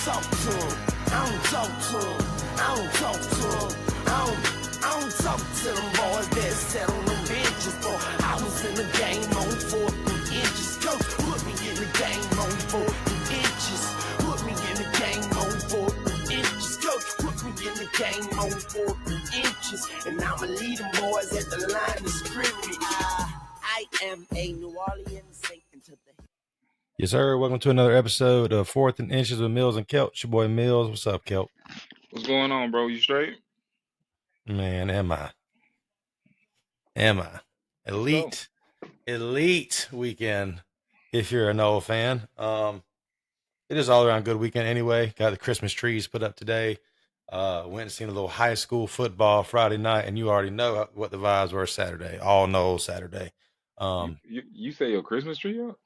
talk to him. I don't talk to him. I don't talk to him. I don't talk to them boys that sat on them benches, boy. I was in the game on 4 inches. Coach, put me in the game on 4 inches. Put me in the game on 4 inches. Coach, put me in the game on 4 inches. And I'ma lead them boys at the line of scrimmage. I am a New Orleans Saint to the... Yes, sir. Welcome to another episode of 4th and Inches with Mills and Kelt. It's your boy Mills. What's up, Kelt? What's going on, bro? You straight? Man, am I? Elite weekend if you're a NOLES fan. It is all around good weekend anyway. Got the Christmas trees put up today. Went and seen a little high school football Friday night, and you already know what the vibes were Saturday. All NOLES Saturday. You say your Christmas tree up?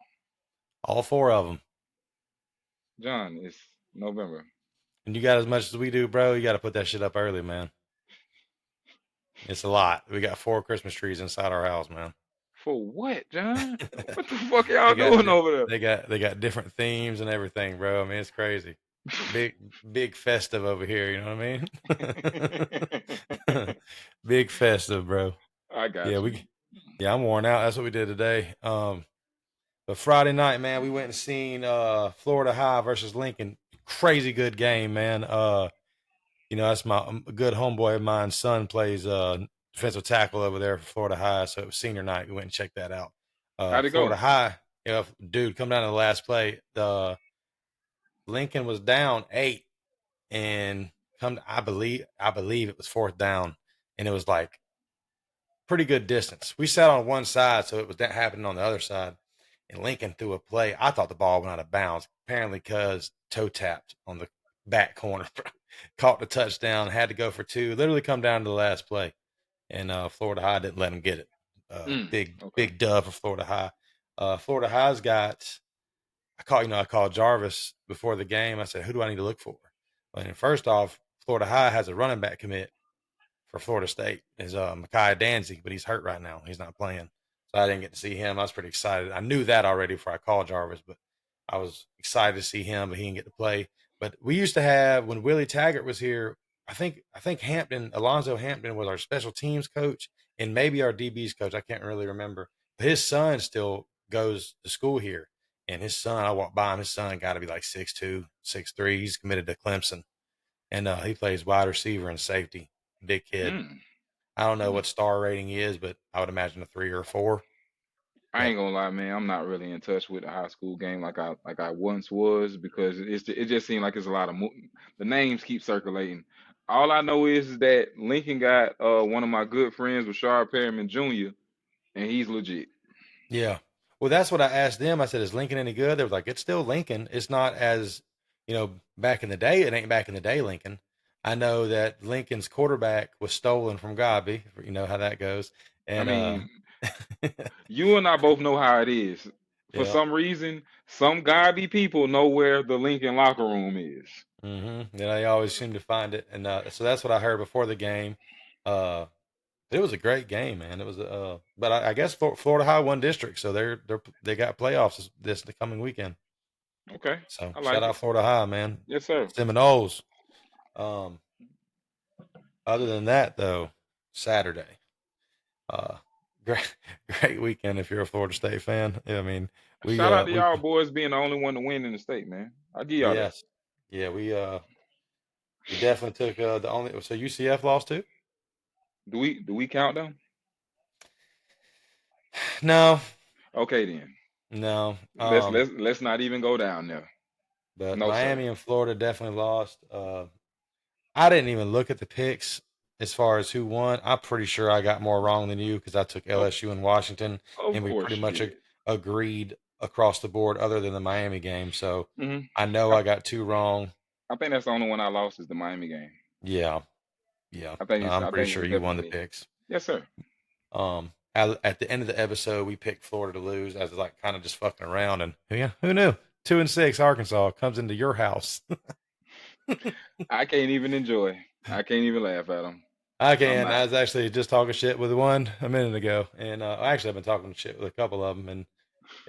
All 4 of them. John, it's November. And you got as much as we do, bro. You got to put that shit up early, man. It's a lot. We got 4 Christmas trees inside our house, man. For what, John? What the fuck y'all doing over there? They got different themes and everything, bro. I mean, it's crazy. Big festive over here, you know what I mean? Big festive, bro. I got you. I'm worn out. That's what we did today. But Friday night, man, we went and seen Florida High versus Lincoln. Crazy good game, man. That's my good homeboy of mine's son plays defensive tackle over there for Florida High. So it was senior night. We went and checked that out. How'd it Florida go? High, dude, come down to the last play. The Lincoln was down 8, and I believe it was 4th down, and it was like pretty good distance. We sat on one side, so it was that happening on the other side. And Lincoln threw a play. I thought the ball went out of bounds, apparently because toe tapped on the back corner. Caught the touchdown, had to go for 2, literally come down to the last play. And Florida High didn't let him get it. Big dub for Florida High. Florida High's got, I called Jarvis before the game. I said, who do I need to look for? And first off, Florida High has a running back commit for Florida State. Is Micaiah Danzig, but he's hurt right now. He's not playing. So I didn't get to see him. I was pretty excited. I knew that already before I called Jarvis, but I was excited to see him, but he didn't get to play. But we used to have, when Willie Taggart was here, I think Alonzo Hampton was our special teams coach and maybe our DB's coach. I can't really remember. But his son still goes to school here. And his son, I walked by him, his son got to be like 6'2", 6'3". He's committed to Clemson. And he plays wide receiver and safety. Big kid. I don't know what star rating he is, but I would imagine a 3 or a 4. I ain't gonna lie, man. I'm not really in touch with the high school game like I once was, because it just seemed like it's a lot of the names keep circulating. All I know is that Lincoln got one of my good friends, Rashard Perriman Jr., and he's legit. Yeah. Well, that's what I asked them. I said, is Lincoln any good? They were like, it's still Lincoln. It's not as, back in the day. It ain't back in the day Lincoln. I know that Lincoln's quarterback was stolen from Gobby. You know how that goes. And I mean, you and I both know how it is. For some reason, some Gobby people know where the Lincoln locker room is. Mm-hmm. Yeah, they always seem to find it. And so that's what I heard before the game. It was a great game, man. It was, but I guess Florida High won district, so they got playoffs this the coming weekend. Okay. So shout out Florida High, man. Yes, sir. Seminoles. Other than that, though, Saturday, great weekend if you're a Florida State fan. I mean, shout out to y'all boys being the only one to win in the state, man. I give y'all that. Yeah, we definitely took the only. So UCF lost too. Do we count them? No. Okay then. No. Let's not even go down there. But no, Miami and Florida definitely lost. I didn't even look at the picks as far as who won. I'm pretty sure I got more wrong than you because I took LSU and Washington, and we pretty much agreed across the board other than the Miami game. So I know I got 2 wrong. I think that's the only one I lost is the Miami game. Yeah. I'm pretty sure you won the picks. Yes, sir. At the end of the episode, we picked Florida to lose as like kind of just fucking around, and who knew? 2-6 Arkansas comes into your house. I can't even enjoy. I can't even laugh at them. I can. I was actually just talking shit with one a minute ago, and actually I've been talking shit with a couple of them, and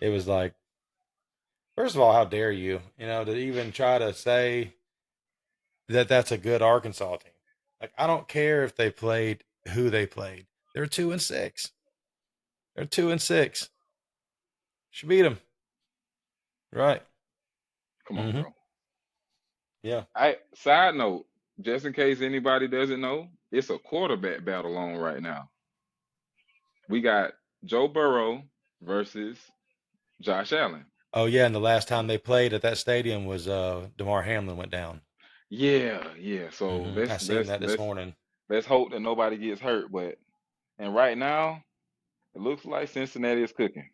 it was like, first of all, how dare you, to even try to say that's a good Arkansas team. Like, I don't care if they played who they played. They're 2-6. They're 2-6. Should beat them. Right. Come on, Mm-hmm. bro. Yeah. Side note, just in case anybody doesn't know, it's a quarterback battle on right now. We got Joe Burrow versus Josh Allen. Oh yeah, and the last time they played at that stadium was DeMar Hamlin went down. Yeah. So I seen that this morning. let's hope that nobody gets hurt. And right now, it looks like Cincinnati is cooking.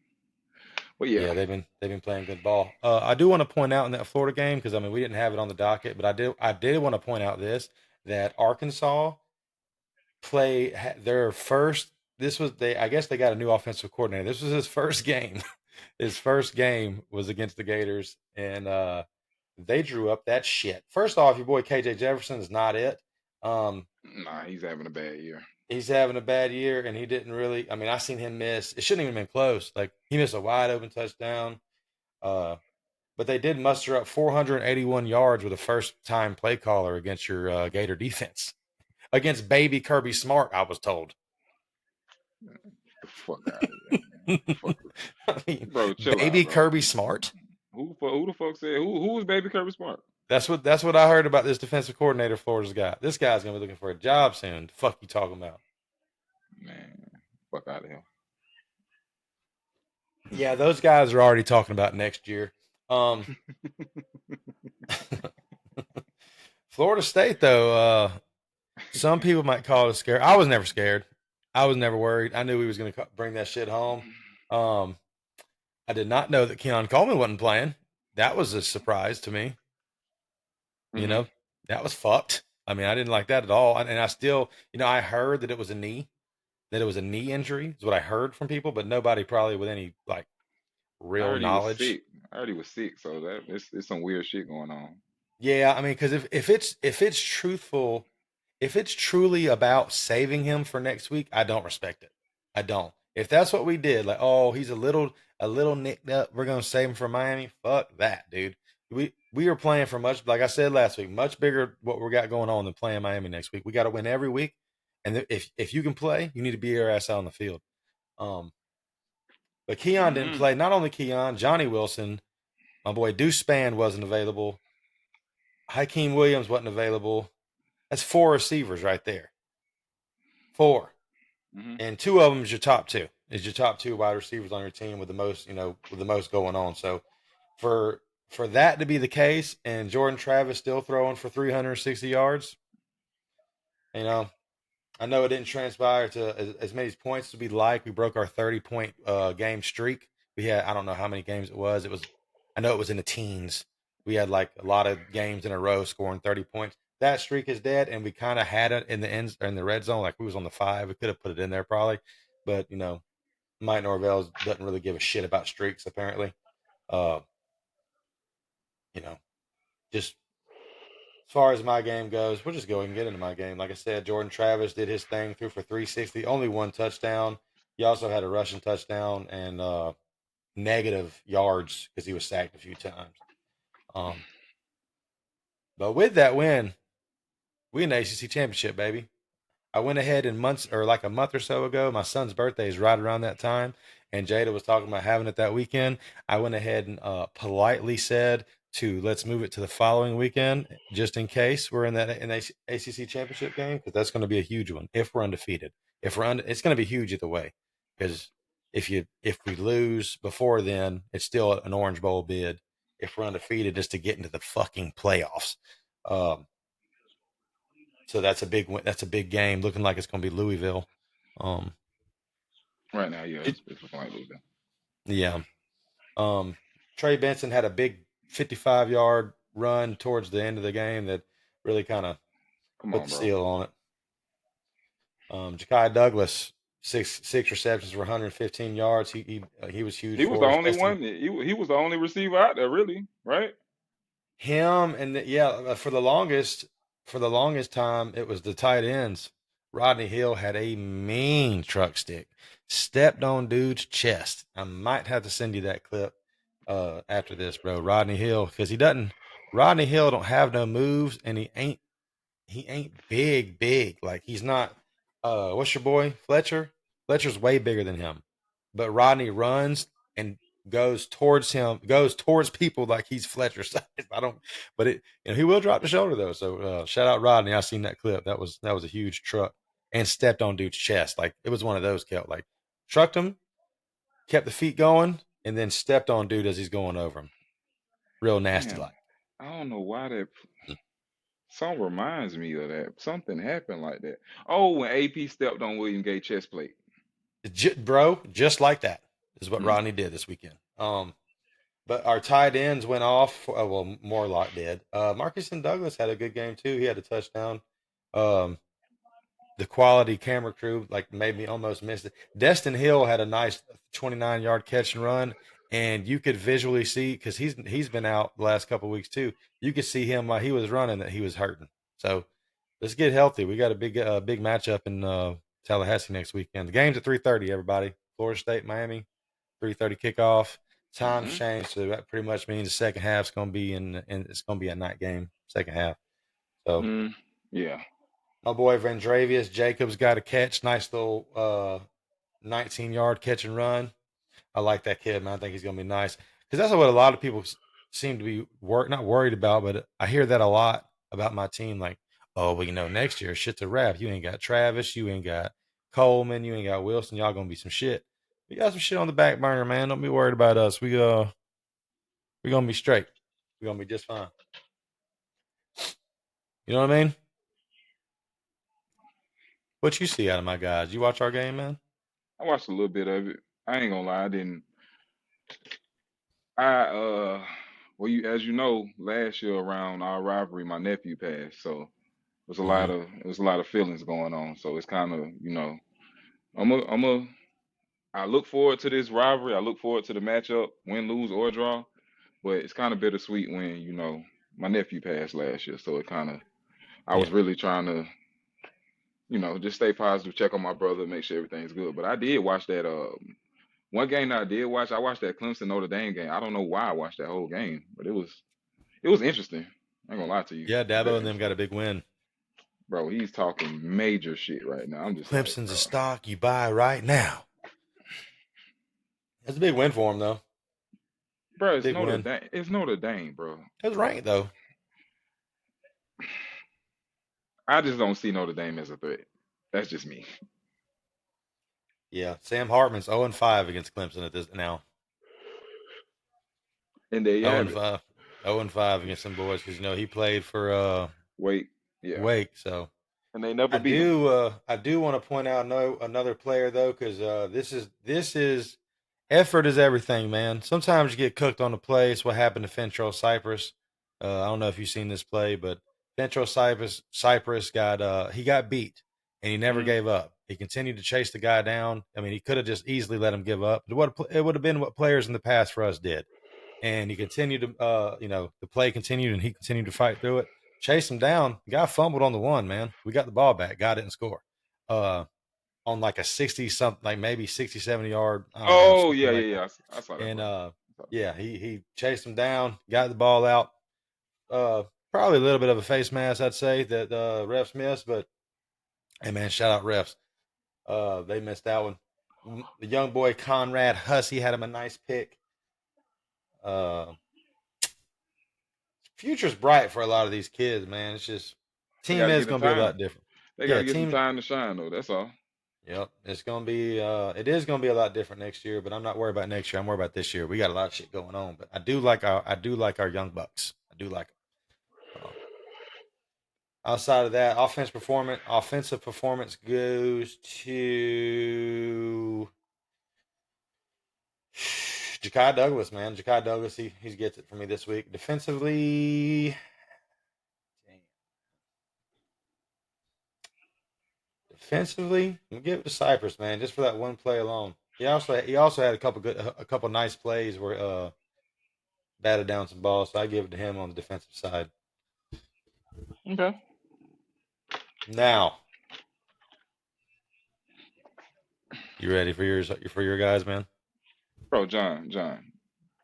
But yeah. Yeah, they've been playing good ball. I do want to point out in that Florida game, because I mean we didn't have it on the docket, but I did want to point out that Arkansas their first. This was they. I guess they got a new offensive coordinator. This was his first game. His first game was against the Gators, and they drew up that shit. First off, your boy KJ Jefferson is not it. Nah, he's having a bad year. He's having a bad year, and he didn't really. I mean, I seen him miss. It shouldn't even been close. Like, he missed a wide open touchdown. But they did muster up 481 yards with a first time play caller against your Gator defense, against baby Kirby Smart. I was told. Get the fuck out of here, man. Fuck. I mean, Bro, chill baby out, bro. Kirby Smart. Who the fuck said who was Baby Kirby Smart? That's what I heard about this defensive coordinator Florida's got. This guy's gonna be looking for a job soon. The fuck you talking about? Man, fuck out of here. Yeah, those guys are already talking about next year. Florida State, though, some people might call it scared. I was never scared. I was never worried. I knew he was going to bring that shit home. I did not know that Keon Coleman wasn't playing. That was a surprise to me. Mm-hmm. You know, that was fucked. I mean, I didn't like that at all. And I still, I heard that it was a knee injury is what I heard from people, but nobody probably with any like real knowledge. I heard he was sick, so that it's some weird shit going on. Yeah, I mean, because if it's truthful, if it's truly about saving him for next week, I don't respect it. I don't. If that's what we did, like, oh, he's a little nicked up, we're gonna save him for Miami. Fuck that, dude. We are playing for much, like I said last week, much bigger what we got going on than playing Miami next week. We got to win every week, and if you can play, you need to be your ass out on the field. But Keon didn't play. Not only Keon, Johnny Wilson, my boy Deuce Spann wasn't available. Hakeem Williams wasn't available. That's 4 receivers right there. 4. Mm-hmm. And 2 of them is your top 2. Is your top 2 wide receivers on your team with the most, with the most going on. So for that to be the case, and Jordan Travis still throwing for 360 yards, I know it didn't transpire to as many points as we'd like. We broke our 30-point game streak. We had, I don't know how many games it was. I know it was in the teens. We had like a lot of games in a row scoring 30 points. That streak is dead, and we kind of had it in the ends or in the red zone. Like, we was on the 5. We could have put it in there probably, but Mike Norvell doesn't really give a shit about streaks apparently. Just as far as my game goes, we'll just go ahead and get into my game. Like I said, Jordan Travis did his thing, threw for 360, only 1 touchdown. He also had a rushing touchdown and negative yards because he was sacked a few times. But with that win, we in the ACC championship, baby. I went ahead in like a month or so ago. My son's birthday is right around that time, and Jada was talking about having it that weekend. I went ahead and politely said let's move it to the following weekend, just in case we're in that ACC championship game, because that's going to be a huge one if we're undefeated. It's going to be huge either way, because if we lose before then, it's still an Orange Bowl bid. If we're undefeated, just to get into the fucking playoffs. So that's a big win. That's a big game. Looking like it's going to be Louisville. Right now, yeah, it's looking like Louisville. Yeah. Trey Benson had a big 55-yard run towards the end of the game that really kind of put the seal on it. Ja'Kai Douglas, six receptions for 115 yards. He was huge. He was the only one. He was the only receiver out there, really, right? Him and for the longest time, it was the tight ends. Rodney Hill had a mean truck stick, stepped on dude's chest. I might have to send you that clip after this, bro. Rodney Hill, because Rodney Hill don't have no moves, and he ain't he ain't big. Like he's not. What's your boy Fletcher? Fletcher's way bigger than him, but Rodney runs and goes towards him, goes towards people like he's Fletcher size. I don't, but he will drop the shoulder though. So shout out Rodney. I seen that clip. That was a huge truck and stepped on dude's chest. Like it was one of those Kelt. Like trucked him, kept the feet going, and then stepped on dude as he's going over him. Real nasty Damn, like. I don't know why that song reminds me of that. Something happened like that. Oh, when AP stepped on William Gay chest plate. Bro, just like that is what Mm. Rodney did this weekend. But our tight ends went off. Well, Morlock did. Marcus and Douglas had a good game too. He had a touchdown. Um, the quality camera crew like made me almost miss it. Destin Hill had a nice 29-yard catch and run, and you could visually see because he's been out the last couple of weeks too. You could see him while he was running that he was hurting. So let's get healthy. We got a big matchup in Tallahassee next weekend. The game's at 3:30. Everybody, Florida State, Miami, 3:30 kickoff. Time's Mm-hmm. changed, so that pretty much means the second half's going to be it's going to be a night game. Second half. So Mm. Yeah. my boy Vandravius Jacobs got a catch. Nice little 19-yard catch and run. I like that kid, man. I think he's going to be nice because that's what a lot of people seem to be not worried about, but I hear that a lot about my team. Like, oh, well, next year shit's a wrap. You ain't got Travis, you ain't got Coleman, you ain't got Wilson. Y'all gonna be some shit. We got some shit on the back burner, man. Don't be worried about us. We gonna be straight. We gonna be just fine. You know what I mean? What you see out of my guys? You watch our game, man? I watched a little bit of it. I ain't gonna lie, I didn't. I well, you as you know, last year around our rivalry, my nephew passed, so Mm-hmm. it was a lot of feelings going on. So it's kind of I look forward to this rivalry. I look forward to the matchup, win, lose, or draw. But it's kind of bittersweet when my nephew passed last year, so it kind of I was Yeah. really trying to just stay positive, check on my brother, make sure everything's good. But I did watch that. One game that I did watch, I watched that Clemson Notre Dame game. I don't know why I watched that whole game, but it was interesting. I ain't gonna lie to you. Yeah, It was Dabo very and them got interesting. a big win. Bro, he's talking major shit right now. I'm just like, Clemson's a bro. stock you buy right now. That's a big win for him, though. Bro, it's Big Notre win. Dame. It's Notre Dame, bro. It was ranked though. I just don't see Notre Dame as a threat. That's just me. Yeah, Sam Hartman's 0-5 against Clemson at this now. And there you Oh have and it. 5. 0-5 against some boys because he played for Wait, yeah. Wake. So And they never I beat him. do want to point out another player though because this is effort is everything, man. Sometimes you get cooked on the play. It's what happened to Fentrell Cypress. I don't know if you've seen this play, but Fentrell Cypress got beat and he never Mm, gave up. He continued to chase the guy down. I mean, he could have just easily let him give up. It would have been what players in the past for us did. And he continued to, the play continued and he continued to fight through it. Chase him down. The guy fumbled on the one, man. We got the ball back. Guy didn't score. On like a 60 something, like maybe 60, 70 yard, I don't know, oh something yeah, like yeah, that. yeah. I saw that And play. I saw that play. yeah, he chased him down, got the ball out. Uh, Probably a little bit of a face mask, I'd say, that refs missed, but hey, man, shout out refs. They missed that one. The young boy Conrad Hussey had him a nice pick. Uh, Future's bright for a lot of these kids, man. It's just They got team to is get the going to be a time. lot different. They got Yeah, to get some team. time to shine though. That's all. Yep, it's going to be. It is going to be a lot different next year, but I'm not worried about next year. I'm worried about this year. We got a lot of shit going on, but I do like our young bucks. I do like them. Outside of that, offensive performance goes to Ja'Kai Douglas, man. Ja'Kai Douglas, he gets it for me this week. Defensively, I'm gonna give it to Cypress, man, just for that one play alone. He also had a couple nice plays where batted down some balls, so I give it to him on the defensive side. Okay, Now, you ready for your guys, man? bro. John,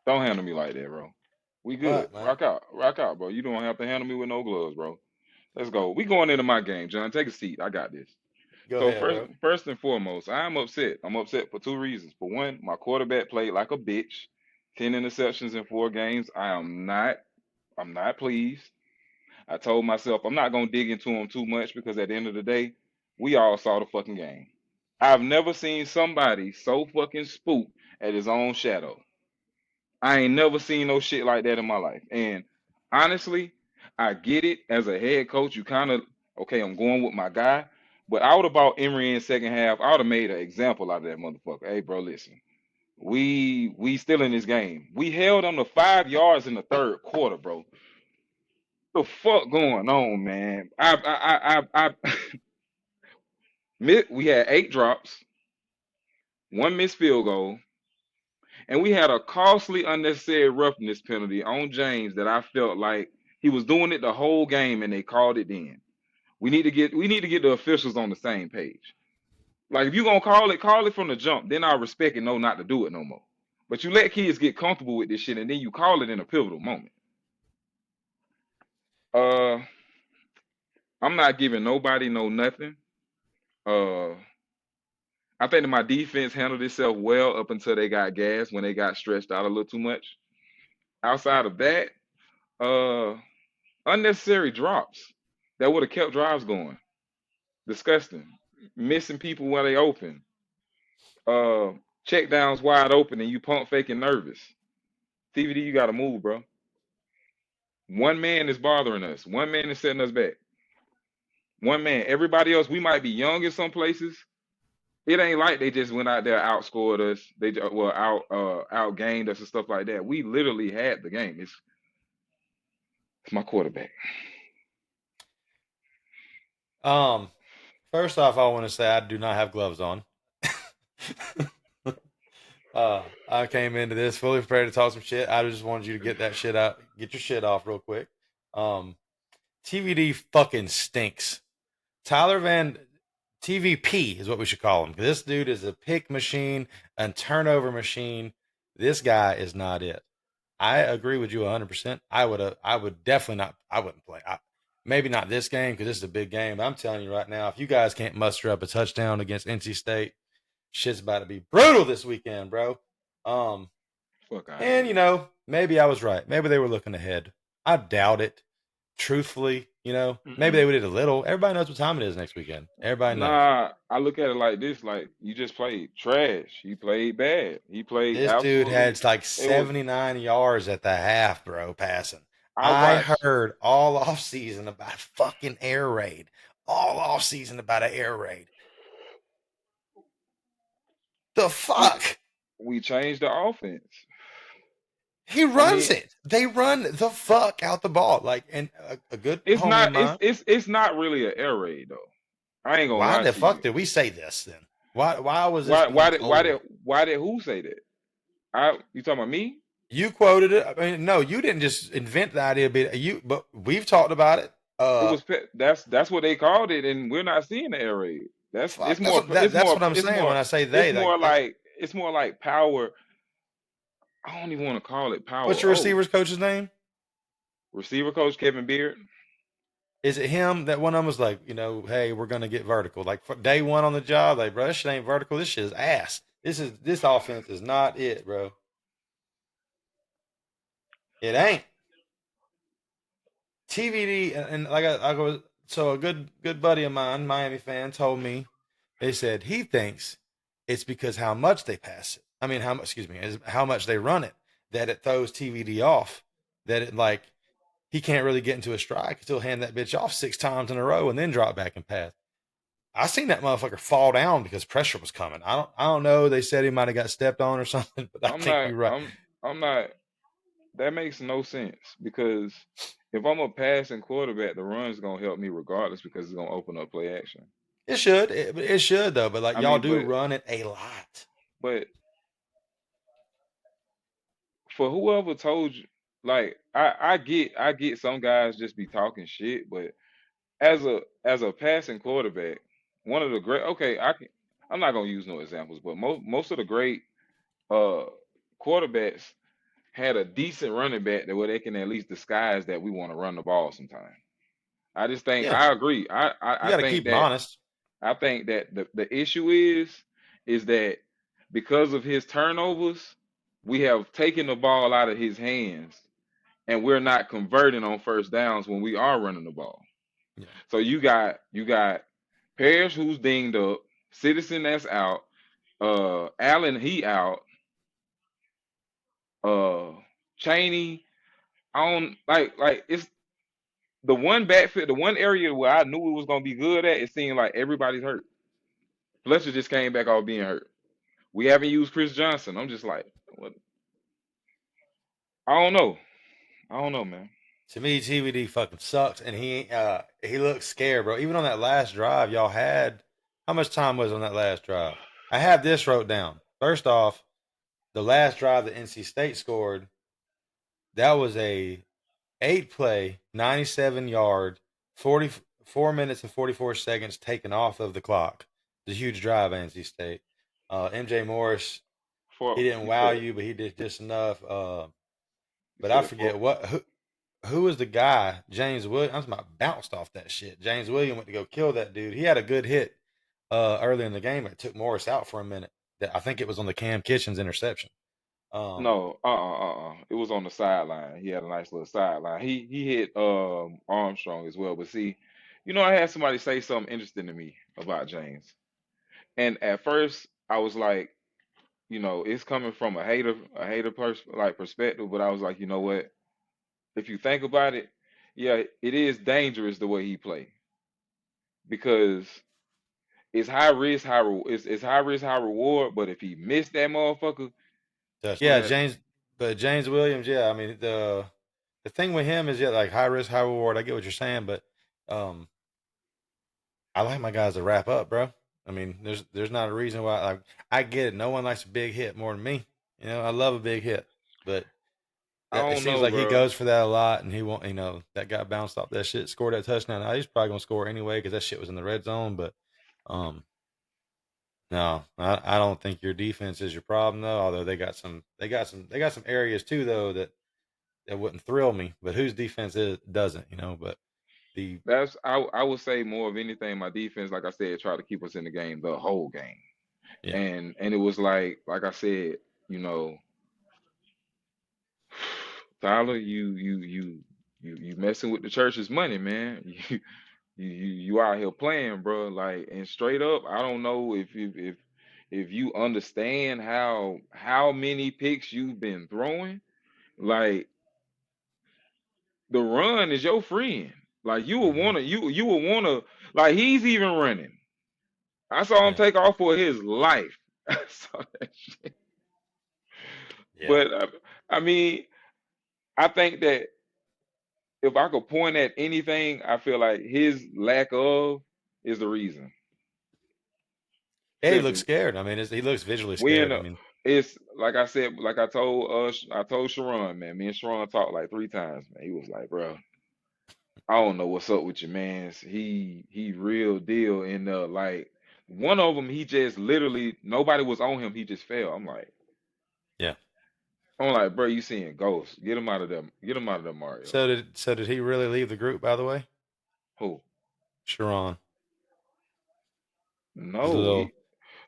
don't handle me like that, bro. We good. What, man? Rock out, bro. You don't have to handle me with no gloves, bro. Let's go. We going into my game, John. Take a seat. I got this. Go So ahead, first, bro. first and foremost, I'm upset. I'm upset for two reasons. For one, my quarterback played like a bitch. 10 interceptions in 4 games. I'm not pleased. I told myself I'm not gonna dig into him too much because at the end of the day, we all saw the fucking game. I've never seen somebody so fucking spooked at his own shadow. I ain't never seen no shit like that in my life. And honestly, I get it as a head coach. You kind of okay. I'm going with my guy, but I would have bought Emery in second half. I would have made an example out of that motherfucker. Hey, bro, listen. We still in this game. We held on to 5 yards in the third quarter, bro. The fuck going on, man? We had 8 drops, one missed field goal, and we had a costly unnecessary roughness penalty on James that I felt like he was doing it the whole game and they called it then. We need to get the officials on the same page. Like if you're gonna call it from the jump, then I respect and know not to do it no more. But you let kids get comfortable with this shit and then you call it in a pivotal moment. Uh I'm not giving nobody no nothing. Uh I think that my defense handled itself well up until they got gas when they got stretched out a little too much. Outside of that, uh unnecessary drops that would have kept drives going. Disgusting. Missing people while they open. Uh, check downs wide open and you pump faking nervous. TVD, you got to move, bro. One man is bothering us. One man is setting us back. One man. Everybody else, we might be young in some places. It ain't like they just went out there outscored us. Outgained us and stuff like that. We literally had the game. It's my quarterback. First off, I want to say I do not have gloves on. I came into this fully prepared to talk some shit. I just wanted you to get that shit out, get your shit off real quick. TVD fucking stinks. Tyler Van TVP is what we should call him. This dude is a pick machine and turnover machine. This guy is not it. I agree with you 100%. I would definitely not. I wouldn't play. Maybe not this game because this is a big game. But I'm telling you right now, if you guys can't muster up a touchdown against NC State, shit's about to be brutal this weekend, bro. Fuck out of And here. maybe I was right. Maybe they were looking ahead. I doubt it. Truthfully, maybe Mm-mm. they did a little. Everybody knows what time it is next weekend. Everybody knows. Nah, I look at it like this: like you just played trash. He played bad. He played This dude absolutely. had like It was. 79 yards at the half, bro, passing. I I watched. heard all off season about a fucking air raid. All off season about an air raid. The We fuck? we changed the offense. He I runs mean, it. They run the fuck out the ball. Like, and a good it's homie of not. It's mine. it's it's not really an air raid though. I ain't gonna Why lie the to fuck you. did we say this then? Why was this Why why being did why told? did why did who say that? You talking about me? You quoted it. I mean, no, you didn't just invent the idea. But we've talked about it. It was that's what they called it, and we're not seeing the air raid. That's Fuck. That's what I'm saying when I say they. Like, it's more like power. I don't even want to call it power. what's your Oh, receivers coach's name? receiver coach Kevin Beard. Is it him that one of them was like, hey, we're gonna get vertical. Like for day one on the job, like, bro, this shit ain't vertical. This shit is ass. This offense is not it, bro. It ain't. TVD and like I go. So a good buddy of mine, Miami fan, told me they said he thinks it's because how much they pass it. I mean, how much? Excuse me, is how much they run it that it throws TVD off. That it like he can't really get into a strike. He'll hand that bitch off 6 times in a row and then drop back and pass. I seen that motherfucker fall down because pressure was coming. I don't know. They said he might have got stepped on or something, but I I'm think not. you're right. I'm not. That makes no sense because if I'm a passing quarterback, the run's gonna help me regardless because it's gonna open up play action. It should. It should though. But like I y'all mean, do but run it a lot. but for whoever told you, like I get some guys just be talking shit, but as a passing quarterback, one of the great okay, I'm not gonna use no examples, but most of the great uh quarterbacks had a decent running back that where they can at least disguise that we want to run the ball sometime. I just think Yeah, I agree. you I got to think keep them that honest. the issue is that because of his turnovers, we have taken the ball out of his hands and we're not converting on first downs when we are running the ball. Yeah, So you got Parrish who's dinged up, Citizen that's out, Allen he out, uh Cheney. I don't like it's the one backfield, the one area where I knew it was gonna be good at. It seemed like everybody's hurt. Fletcher just came back off being hurt. We haven't used Chris Johnson. I'm just like, what? I don't know. I don't know, man. to me, TVD fucking sucks, and he looks scared, bro. Even on that last drive, y'all had how much time was on that last drive? I have this wrote down. First off, the last drive that NC State scored, that was a 8 play, 97-yard, 44 minutes and 44 seconds taken off of the clock. It's a huge drive, NC State. MJ Morris, For he didn't you wow said you, but he did just enough. you But I said for forget who was the guy. James Williams. I'm about bounced off that shit. James Williams went to go kill that dude. He had a good hit early in the game. It took Morris out for a minute. I think it was on the Cam Kitchens interception. Um, no, It was on the sideline. He had a nice little sideline. He hit Armstrong as well. But see, I had somebody say something interesting to me about James. And at first I was like, it's coming from like perspective, but I was like, you know what? If you think about it, yeah, it is dangerous the way he played because it's high risk, it's high risk, high reward. But if he missed that motherfucker, yeah, man, James Williams. Yeah, I mean the thing with him is like high risk, high reward. I get what you're saying, but um, I like my guys to wrap up, bro. I mean, there's not a reason why. Like, I get it. No one likes a big hit more than me. I love a big hit, but I it don't seems know, like he bro. goes for that a lot, and he won't. That guy bounced off that shit, scored that touchdown. Now, he's probably gonna score anyway because that shit was in the red zone. But um, no, I don't think your defense is your problem though. Although they got some areas too though that wouldn't thrill me. But whose defense doesn't? But the I would say more of anything, my defense, like I said, try to keep us in the game the whole game. yeah, And it was like I said, you know, Tyler, you messing with the church's money, man. You out here playing, bro. Like, and straight up, I don't know if you understand how many picks you've been throwing. Like, the run is your friend. Like, hmm you would wanna like he's even running. I saw him yeah, take off for his life. I saw that shit. yeah. But I mean, I think that if I could point at anything, I feel like his lack of is the reason. Yeah, he looks Simply, scared. I mean, he looks visually we in scared. I a, mean, it's like I said, like I told Sharon, man. Me and Sharon talked like 3 times, man. He was like, bro, I don't know what's up with your man's. He real deal. And like one of them, he just literally nobody was on him. He just fell. yeah. I'm like, bro, you seeing ghosts? Get him out of them. Get him out of there, Mario. So did he really leave the group? By the way, Who? Sharon, his No, little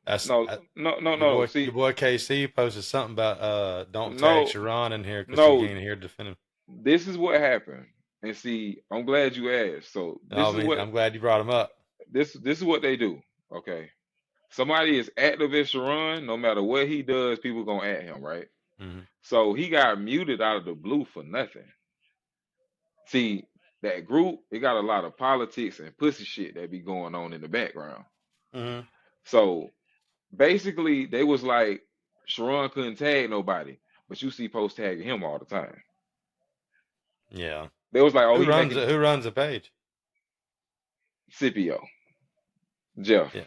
that's no, no, no, your no. boy See, your boy KC posted something about don't tag no, Sharon in here because he no. ain't here to defend him. This is what happened. And see, I'm glad you asked. So I mean, I'm glad you brought him up. this is what they do. Okay. Somebody is active as Sharon, no matter what he does, people gonna at him, right? Hmm So he got muted out of the blue for nothing. See, that group, it got a lot of politics and pussy shit that be going on in the background. hmm So basically, they was like, Sharon couldn't tag nobody, but you see post tagging him all the time. Yeah. They was like, oh, Who he runs making it? Who runs the page? Scipio, Jeff, Yeah,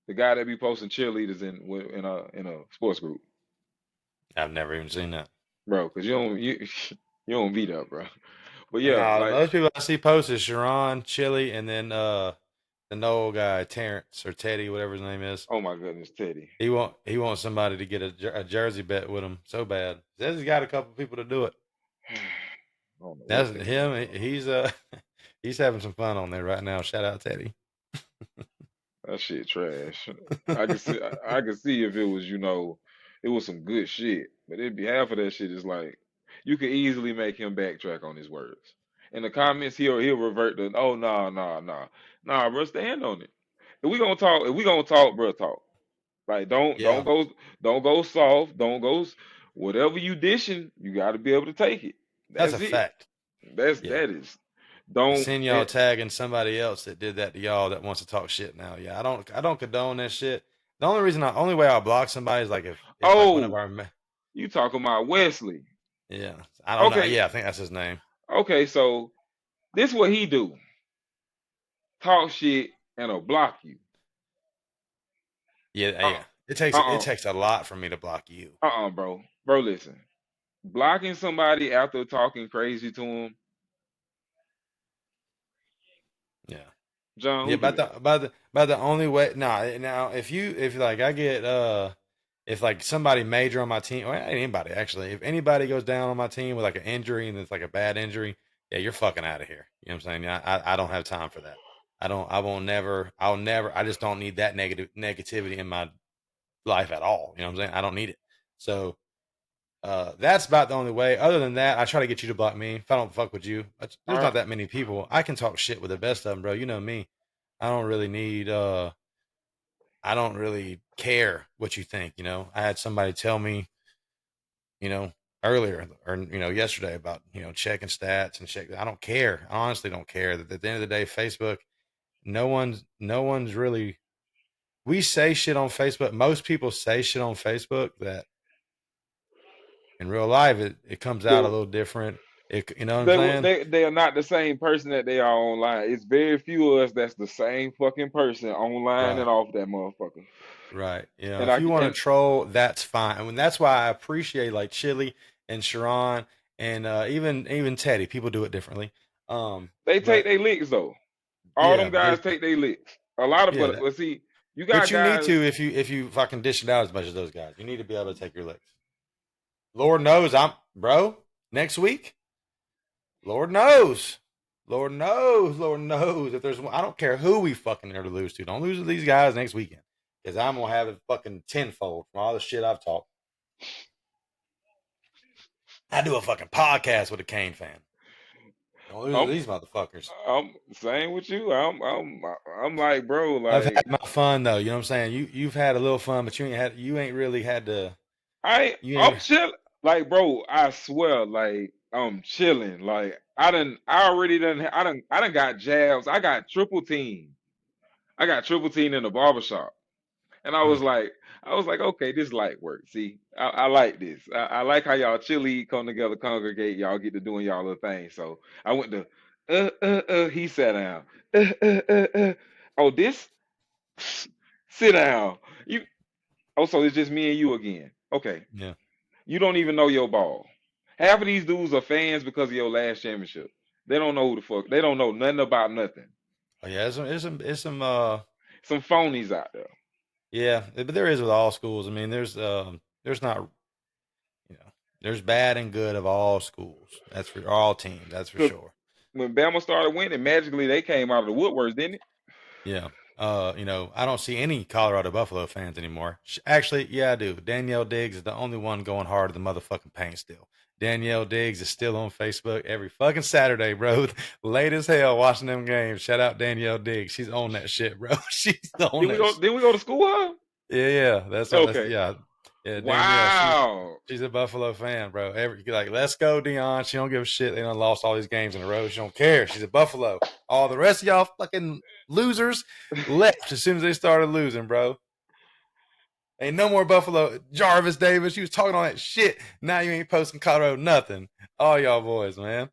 the guy that be posting cheerleaders in a sports group, I've never even seen that. bro. Cause you don't beat up, bro. But yeah, No, like, most people I see post is Sharon, Chili, and then the Noel guy, Terrence or Teddy, whatever his name is. oh my goodness, Teddy. He wants somebody to get a jersey bet with him so bad. Says he's got a couple people to do it. I don't know what That's Teddy got him. going on. He's He's having some fun on there right now. Shout out Teddy. That shit trash. I could see if it was, it was some good shit. But it'd be half of that shit is like you could easily make him backtrack on his words. In the comments, he'll revert to, oh nah, bro, stand on it. If we gonna talk, bro, talk. Like Yeah, don't go soft, don't go whatever you dishing, you got to be able to take it. that's a That's it. fact. Yeah. That is don't Seeing y'all tagging somebody else that did that to y'all that wants to talk shit now. Yeah, I don't condone that shit. The only way I'll block somebody is like if like one of oh, our you talking about Wesley. yeah, I don't know. Okay, Yeah, I think that's his name. okay, so this what he do. Talk shit and will block you. Yeah, Uh yeah. It uh takes a lot for me to block you. bro. Bro, listen. Blocking somebody after talking crazy to him, Yeah. John, Yeah, who do about that? the only way. Nah, now if like I get if like somebody major on my team, or anybody actually, if anybody goes down on my team with like an injury and it's like a bad injury, yeah, you're fucking out of here. You know what I'm saying? Yeah, I don't have time for that. I'll never. I just don't need that negativity in my life at all. You know what I'm saying? I don't need it. So that's about the only way. Other than that, I try to get you to block me. If I don't fuck with you, All there's right. not that many people. I can talk shit with the best of them, bro. You know me. I don't really need. I don't really care what you think. I had somebody tell me, you know, earlier or yesterday about checking stats and check. I don't care. I honestly don't care. That at the end of the day, Facebook. No one's really. We say shit on Facebook. Most people say shit on Facebook that in real life it comes out a The, little different. You know what I'm saying? they are not the same person that they are online. It's very few of us that's the same fucking person online and Right. off that motherfucker. Right. And If I you want and to troll, that's fine. I mean, that's why I appreciate like Chili and Sharon and even Teddy. People do it differently. they take But their licks though. All yeah, them guys take their licks. A lot of yeah. but see, you But got you need guys. to if you fucking dish it out as much as those guys. You need to be able to take your licks. Lord knows I'm bro. Next week, Lord knows. Lord knows, Lord knows. If there's, I don't care who we fucking are to lose to. Don't lose to these guys next weekend, because I'm gonna have it fucking tenfold from all the shit I've talked. I do a fucking podcast with a Kane fan. Don't lose to I'm these motherfuckers. I'm saying with you. I'm like, bro, I've like had my fun though. You know what I'm saying? You've had a little fun, but you ain't really had to. You I'm ain't. chill. Like, bro, I swear, like I'm chilling. Like I done got jabs. I got triple team in the barbershop. And Mm, I was like, okay, this light work. See, I like this. I like how y'all chili come together, congregate, y'all get to doing y'all little thing. So I went to he sat down. Oh, this sit down. You so it's just me and you again. Okay. yeah. You don't even know your ball. Half of these dudes are fans because of your last championship. They don't know who the fuck. They don't know nothing about nothing. Oh yeah. It's some. Some phonies out there. Yeah, but there is with all schools. I mean, there's not. There's bad and good of all schools. That's for all teams. That's for Because sure. when Bama started winning, magically they came out of the woodworks, didn't it? Yeah. I don't see any Colorado Buffalo fans anymore. Actually, yeah, I do. Danielle Diggs is the only one going hard in the motherfucking paint still. Danielle Diggs is still on Facebook every fucking Saturday, bro. Late as hell watching them games. Shout out Danielle Diggs. She's on that shit, bro. She's on Did we that go? shit. Did we go to school? Huh? Yeah, yeah. That's Okay. yeah. Yeah, Danielle, Wow. she's a Buffalo fan, bro. Like, let's go, Dion. She don't give a shit. They done lost all these games in a row. She don't care. She's a Buffalo. All the rest of y'all fucking losers left as soon as they started losing, bro. Ain't no more Buffalo. Jarvis Davis, you was talking all that shit. Now you ain't posting Colorado nothing. All y'all boys, man.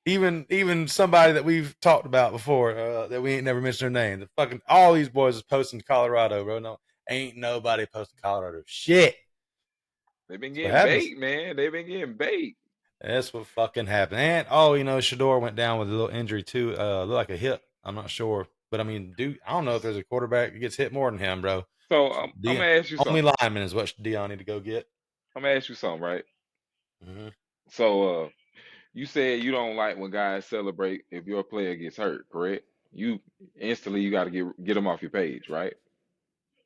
Even somebody that we've talked about before that we ain't never mentioned their name. The fucking all these boys is posting Colorado, bro. No, ain't nobody posting Colorado shit. They've been That's what getting happens. bait, man. They've been getting bait. That's what fucking happened. And Shador went down with a little injury too. Looked like a hip. I'm not sure, but I mean, dude, I don't know if there's a quarterback that gets hit more than him, bro. So I'm The gonna ask you only something. lineman is what Dion need to go get. I'm gonna ask you something, right? Hmm. So You said you don't like when guys celebrate if your player gets hurt, correct? You instantly you got to get them off your page, right?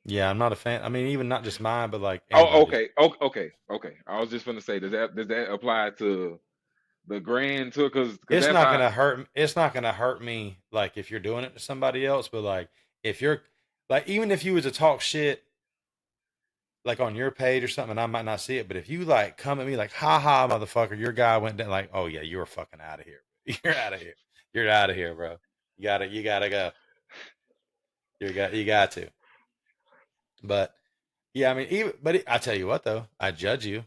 Yeah, I'm not a fan. I mean, even not just mine, but like Oh, anybody's. okay, okay. I was just gonna say, does that apply to the grand tour? Because It's that's not how. gonna hurt. It's not gonna hurt me like if you're doing it to somebody else, but like if you're like even if you was to talk shit like on your page or something, and I might not see it, but if you like come at me like, "Ha ha, motherfucker, your guy went down," like, "Oh yeah, you're fucking out of here. You're out of here. You're out of here, bro. You gotta go. You got to." But yeah, I mean, even but I tell you what though, I judge you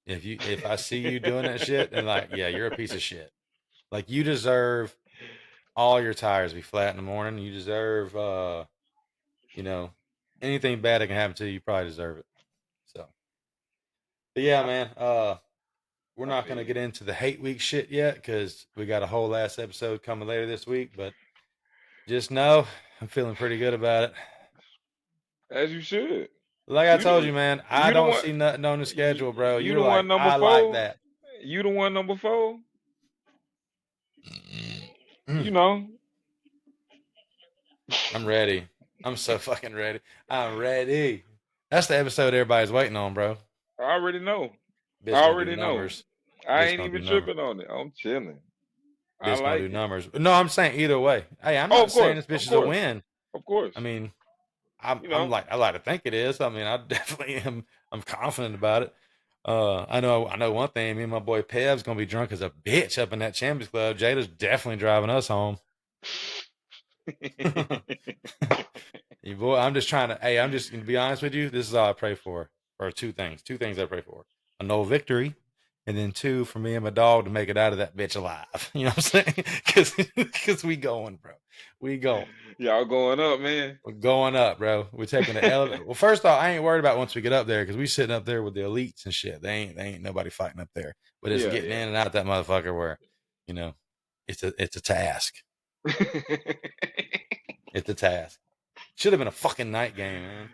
if I see you doing that shit, and like, yeah, you're a piece of shit. Like you deserve all your tires to be flat in the morning. You deserve, you know, anything bad that can happen to you. You probably deserve it. So, but yeah, I, man. We're I not feel gonna you. get into the hate week shit yet because we got a whole last episode coming later this week. But just know I'm feeling pretty good about it. As you should. Like I You told you, the man, I you the don't one. see nothing on the You, schedule, bro. you You're the one like, number I like four. that. You the one number four. Mm, You know. I'm ready. I'm so fucking ready. I'm ready. That's the episode everybody's waiting on, bro. I already know. I Bitch gonna do already know. numbers. I Bitch ain't gonna do even numbers. tripping on it. I'm chilling. I Bitch gonna do like it. numbers. No, I'm saying either way. Hey, I'm Oh, not of saying course, this of bitch is a course, win. of course. I mean, I'm You I'm know. like I like to think it is. I mean, I definitely am. I'm confident about it. I know one thing. Me and my boy Pev's gonna be drunk as a bitch up in that Champions Club. Jada's definitely driving us home. You boy, I'm just trying to. Hey, I'm just gonna be honest with you. This is all I pray for, or two things. Two things I pray for: a no victory, and then two for me and my dog to make it out of that bitch alive. You know what I'm saying? Because we going, bro. We going. Y'all going up, man. We're going up, bro. We're taking the elevator. Well, first off, I ain't worried about once we get up there because we sitting up there with the elites and shit. They ain't nobody fighting up there. But it's Yeah, getting in and out that motherfucker where, you know, it's a task. It's a task. Should have been a fucking night game, man.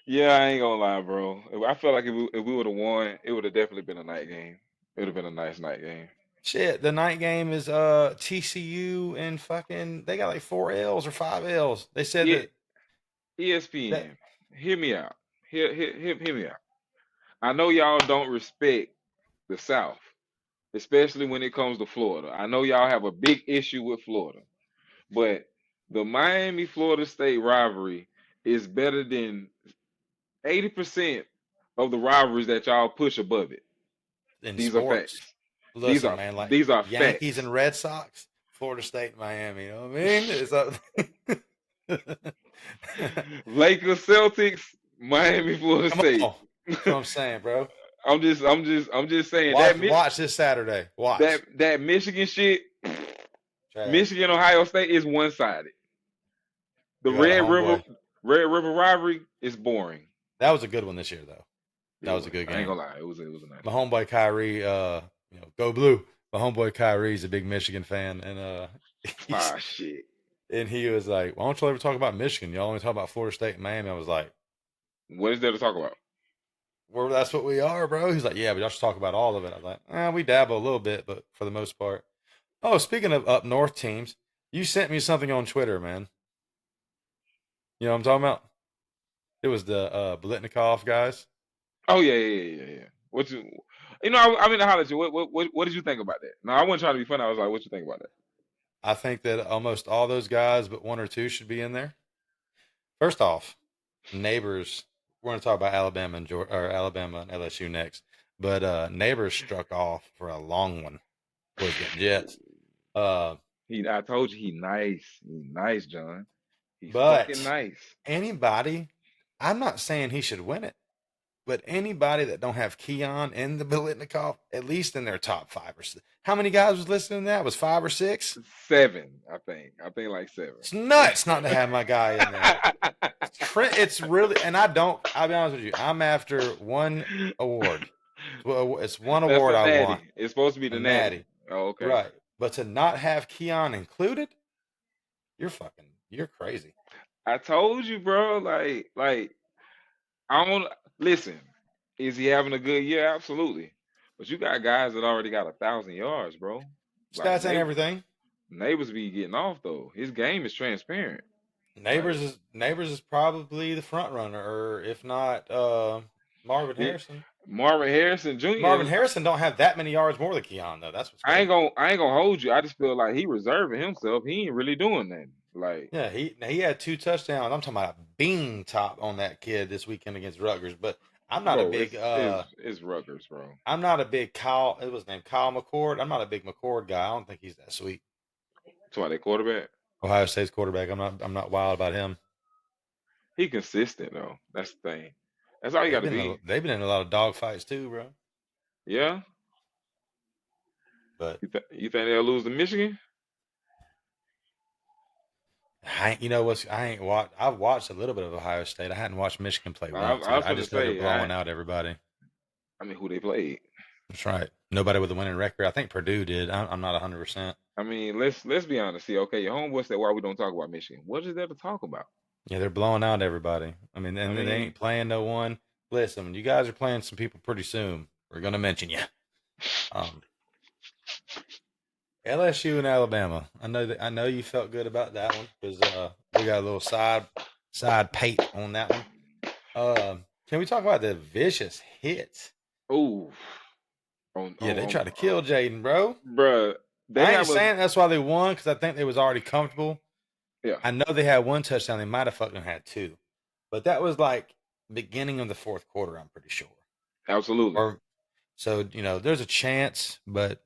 Yeah, I ain't gonna lie, bro. I felt like if we would have won, it would have definitely been a night game. It would have been a nice night game. Shit, the night game is TCU and fucking they got like 4 L's or 5 L's. They said Yeah, that ESPN, hear me out. Hear me out. I know y'all don't respect the South, especially when it comes to Florida. I know y'all have a big issue with Florida, but the Miami Florida State rivalry is better than 80% of the rivalries that y'all push above it. in These are sports. facts. These Listen, are man, like these are Yankees facts. and Red Sox, Florida State, Miami. You know what I mean? It's up. Lakers, Celtics, Miami, Florida Come State. on. That's what I'm saying, bro. I'm just saying Watch watch this Saturday. Watch. that Michigan shit, Trash. Michigan, Ohio State is one sided. The We got a Red River rivalry is boring. That was a good one this year though. It That was a was. good I ain't game. gonna lie. It was a nice My game. homeboy Kyrie, go blue. My homeboy Kyrie's a big Michigan fan, and he's Ah shit. and he was like, "Why don't you ever talk about Michigan? Y'all only talk about Florida State and Miami." I was like, What is there to talk about? "Well, that's what we are, bro." He's like, "Yeah, but y'all should talk about all of it." I was like, "We dabble a little bit, but for the most part." Oh, speaking of up north teams, you sent me something on Twitter, man. You know what I'm talking about? It was the Blitnikoff guys. Oh yeah. What I mean to holler at you. What did you think about that? No, I wasn't trying to be funny. I was like, what you think about that? I think that almost all those guys, but one or two, should be in there. First off, neighbors. We're going to talk about Alabama and or Alabama and LSU next, but neighbors struck off for a long one. Was the Jets. Uh, I told you he nice. He nice, John. He fucking but nice. anybody, I'm not saying he should win it, but anybody that don't have Keon in the Biletnikoff, at least in their top 5 or 6. How many guys was listening to that? Was 5 or 6? 7, I think. I think like 7. It's nuts not to have my guy in there. It's really, and I'll be honest with you, I'm after one award. Well, it's one That's award a I want, natty. It's supposed to be a the natty. natty. Oh, okay. Right. But to not have Keon included, you're crazy. I told you, bro. Like I don't listen. Is he having a good year? Absolutely. But you got guys that already got 1,000 yards, bro. Like Stats ain't everything. Neighbors be getting off though. His game is transparent. Like Neighbors is probably the front runner, or if not, Marvin yeah, Harrison. Marvin Harrison Marvin Jr. Harrison don't have that many yards more than Keon though. That's what's I ain't crazy. gonna I ain't gonna hold you. I just feel like he reserving himself. He ain't really doing that. Like, Yeah, he had 2 touchdowns. I'm talking about a bean top on that kid this weekend against Rutgers. But I'm not a bro, big it's Rutgers, bro. I'm not a big Kyle. It was named Kyle McCord. I'm not a big McCord guy. I don't think he's that sweet. That's why they quarterback. Ohio State's quarterback. I'm not wild about him. He consistent though. That's the thing. That's all you They've got to been be. they've been in a lot of dog fights too, bro. Yeah. But You think they'll lose to Michigan? I ain't watched. I've watched a little bit of Ohio State. I hadn't watched Michigan play once. I was I gonna just know they're say. blowing out everybody. I mean, who they played? That's right. Nobody with a winning record. I think Purdue did. I'm not 100%. I mean, let's be honest. See, okay, your homeboy said, "Why we don't talk about Michigan? What is there to talk about?" Yeah, they're blowing out everybody. I mean, I and they mean, ain't playing no one. Listen, when you guys are playing some people pretty soon, we're gonna mention you. Um, LSU and Alabama. I know you felt good about that one because we got a little side pate on that one. Can we talk about the vicious hits? ooh, Yeah, they tried to kill Jaden, bro. bruh, they I ain't have saying that's why they won because I think they was already comfortable. yeah, I know they had 1 touchdown. They might have fucking had 2, but that was like beginning of the fourth quarter. I'm pretty sure. absolutely. Or so there's a chance, but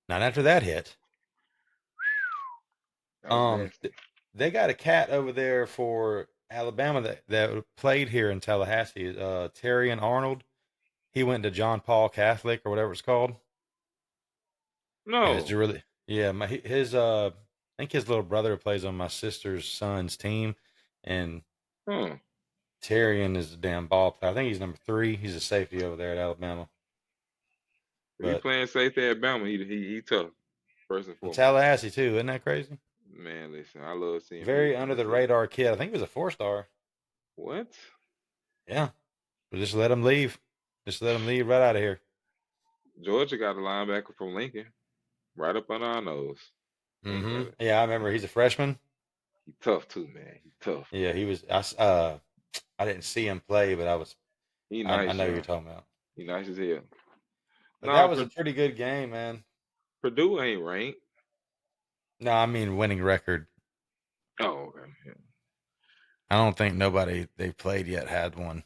not after that hit. That was nasty. They got a cat over there for Alabama that played here in Tallahassee. Terry and Arnold. He went to John Paul Catholic or whatever it's called. Yeah, it's No, really yeah. I think his little brother plays on my sister's son's team, and huh? Tyrion is a damn ball player. I think he's number 3. He's a safety over there at Alabama. If he But playing safety at Bama, he tough. First and in foremost, Tallahassee too, isn't that crazy? man. Listen, I love seeing people Very from under the the city. radar kid. I think he was a 4-star. What? Yeah, but just let him leave. Just let him leave right out of here. Georgia got a linebacker from Lincoln, right up under our nose. Ain't Mm-hmm. that it? Yeah, I remember. He's a freshman. He tough too, man. He tough. Yeah, he was. I didn't see him play, but He I nice, know who you're man. talking about. He nice as hell. But Nah, that was a pretty good game, man. Purdue ain't ranked. No, I mean winning record. Oh, okay. Yeah. I don't think nobody they played yet had one.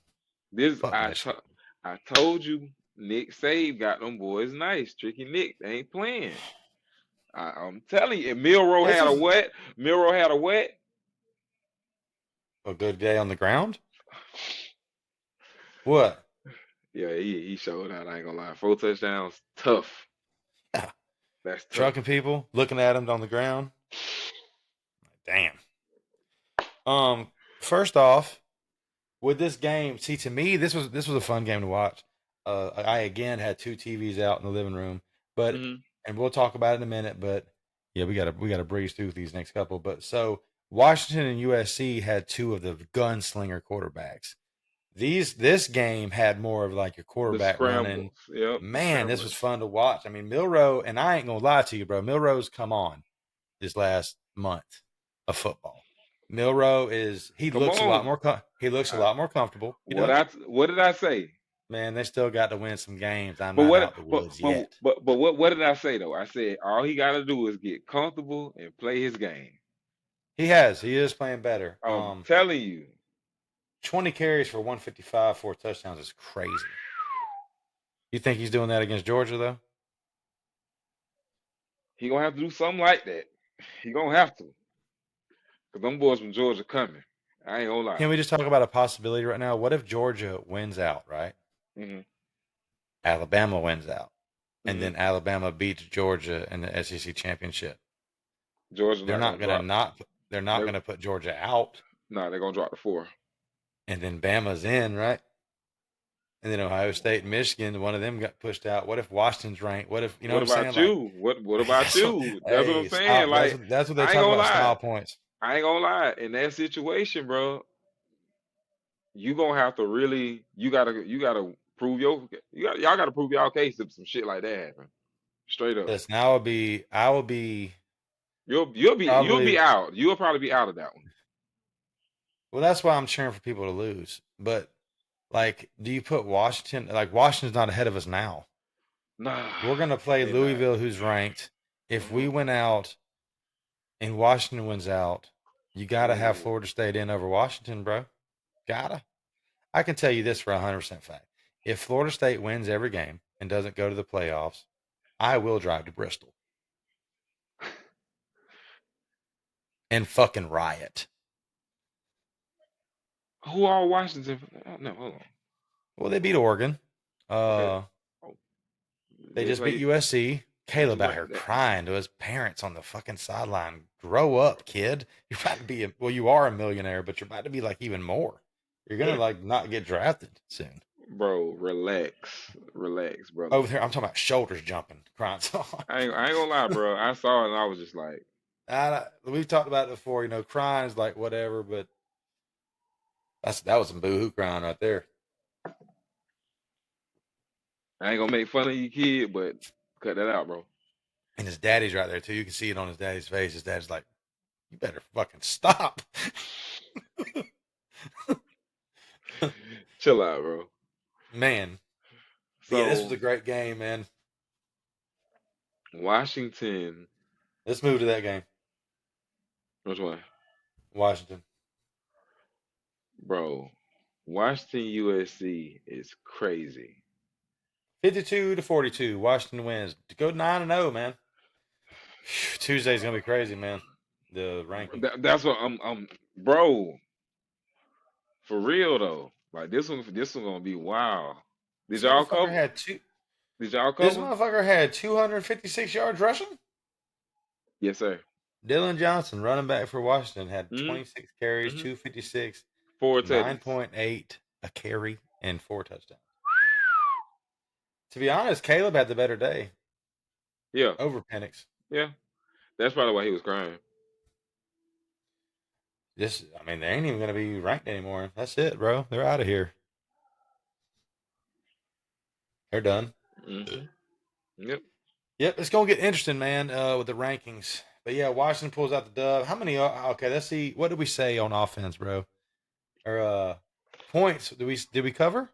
This Fuck Michigan. I told you, Nick Save got them boys nice. Tricky Nick, they ain't playing. I'm telling you, and Milrow This had a was wet. Milrow had a wet. a good day on the ground. What? Yeah, he showed out. I ain't gonna lie. 4 touchdowns, tough. That's tough. Trucking people, looking at him on the ground. Damn. First off, with this game, see to me this was a fun game to watch. I again had 2 TVs out in the living room, but Hmm. and we'll talk about it in a minute. But yeah, we gotta breeze through these next couple. But so Washington and USC had 2 of the gunslinger quarterbacks. This game had more of like your The quarterback running. scrambles. Yep, the Man, this was scrambling. fun to watch. I mean, Milrow, and I ain't gonna lie to you, bro. Milrow's come on this last month of football. Milrow he Come looks a lot on. more he looks a I, lot more comfortable. He what does. did I say? Man, they still got to win some games. I'm But not what out the but woods but yet. but what did I say though? I said all he got to do is get comfortable and play his game. He is playing better. I'm telling you, 20 carries for 155, 4 touchdowns is crazy. You think he's doing that against Georgia though? he gonna have to do something like that. He gonna have to, cause them boys from Georgia coming. I ain't gonna lie. Can we just talk about a possibility right now? What if Georgia wins out, right? Hmm. Alabama wins out, and Hmm. then Alabama beats Georgia in the SEC championship. Georgia They're not not gonna gonna drop. not they're not They, gonna put Georgia out, nah, they're gonna drop the 4. and then Bama's in, right? And then Ohio State and Michigan, one of them got pushed out. What if Washington's ranked? What if you know What what I'm saying? about Like you? What about you? That's what I'm hey, saying. stop. Like That's what they I ain't talk gonna about lie. style points. I ain't gonna lie. In that situation, bro, you gonna have to really you gotta prove y'all got to prove y'all case if some shit like that happen. Straight up. Listen, I will be You'll be probably. out. You'll probably be out of that one. Well, that's why I'm cheering for people to lose. But like, do you put Washington? Like, Washington's not ahead of us now. Nah, We're gonna play they not. Louisville, who's ranked. If we Uh-huh. win out and Washington wins out, you gotta have Ooh. Florida State in over Washington, bro. Gotta. I can tell you this for 100% fact. If Florida State wins every game and doesn't go to the playoffs, I will drive to Bristol and fucking riot. Who all Washington? No, hold on. Well, they beat Oregon. Okay. Uh, Oh, they they just beat played. USC. They just Caleb out went. here crying to his parents on the fucking sideline. Grow up, kid. You're about to be well, you are a millionaire, but you're about to be like even more. You're gonna like not get drafted soon. Bro, relax, brother. Over here, I'm talking about shoulders jumping, crying so hard. I ain't gonna lie, bro. I saw it and I was just like, We've talked about it before. Crying is like whatever, but that was some boohoo crying right there. I ain't gonna make fun of you, kid, but cut that out, bro. And his daddy's right there too. You can see it on his daddy's face. His dad's like, "You better fucking stop." Chill out, bro. Man, but yeah, this was So a great game, man. Washington, Let's move to that game. which one, Washington. bro? Washington USC is crazy. 52-42. Washington wins. Go 9-0, man. Tuesday's gonna be crazy, man. The ranking. That's what bro. For real though, like this one gonna be wild. Did This y'all motherfucker cover? had two. Did y'all This cover? motherfucker had 256 yards rushing. Yes, sir. Dylan Johnson, running back for Washington, had Mm-hmm. 26 carries, Mm-hmm. 256, 4 touchdowns. 9.8 a carry, and 4 touchdowns. To be honest, Caleb had the better day Yeah, over Penix. yeah. That's probably why he was crying. I mean, they ain't even gonna be ranked anymore. That's it, bro. They're out of here. They're done. Mm-hmm. Yep. Yep, it's gonna get interesting, man, with the rankings. But yeah, Washington pulls out the dub. How many? Okay, let's see. What did we say on offense, bro? Or points? Did we cover?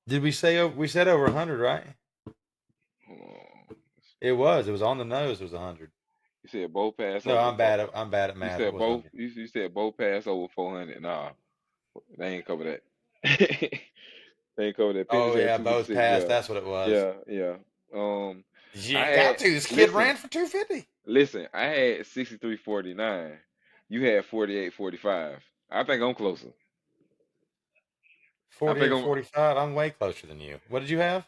Did we say we said over 100, right? Hold on. It was. It was on the nose. It was 100. You said both pass No, over I'm four. bad. I'm bad at You math. It said was both. 100. You said both pass over 400. Nah, they ain't cover that. They ain't cover that. Oh Penix had yeah, both 256. passed. Yeah, That's what it was. yeah. Um, You I ain't got had to. This kid listen, ran for 250. listen. I had 63-49. You had 48-45. I think I'm closer. I think 48, I'm 45. I'm way closer than you. What did you have?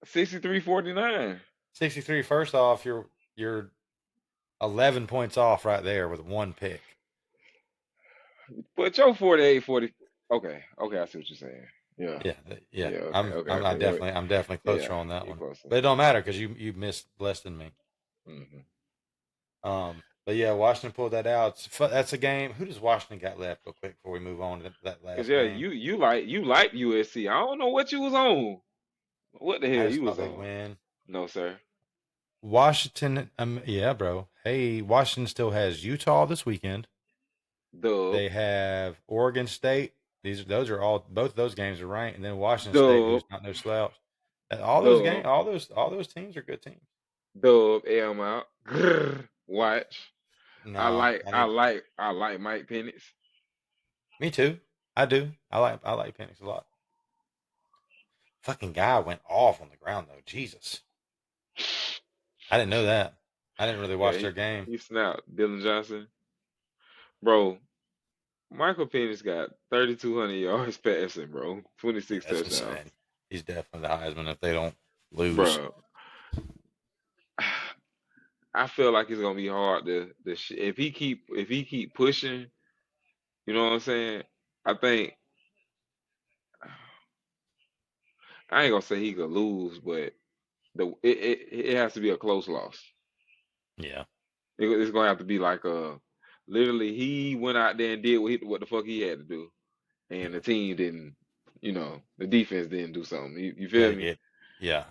63-49. 63. First off, you're 11 points off right there with one pick. But your 48-40. Okay, I see what you're saying. Yeah, Yeah, yeah. yeah. Okay, I'm okay, I'm, I'm okay. definitely I'm definitely Yeah, closer on that you're one. closer. But it don't matter because you missed less than me. Mm-hmm. But yeah, Washington pulled that out. That's a game. Who does Washington got left? Real quick before we move on to that Cause last yeah, game. you like USC. I don't know what you was on. What the I hell just you thought was they'd on? win. No, sir. Washington. Yeah, bro. Hey, Washington still has Utah this weekend. Dub, They have Oregon State. Those are all both of those games are ranked, and then Washington State, dub, who's not no slouch. And all those dub, games, all those teams are good teams. dub. I'm out. Grrr. Watch. I No, like, I I need. like, I like Mike Penix. Me too. I do. I like Penix a lot. Fucking guy went off on the ground though. Jesus, I didn't know that. I didn't really Yeah, watch their game. he snapped. Dylan Johnson, bro. Michael Penix got 3,200 yards passing, bro. Yeah, 26 that's touchdowns, insane. He's definitely the Heisman if they don't lose. bro. I feel like it's gonna be hard if he keep pushing. You know what I'm saying? I think I ain't gonna say he could lose, but it has to be a close loss. Yeah, It's gonna have to be like literally he went out there and did what the fuck he had to do, and the team didn't the defense didn't do something. You Yeah, feel me? yeah.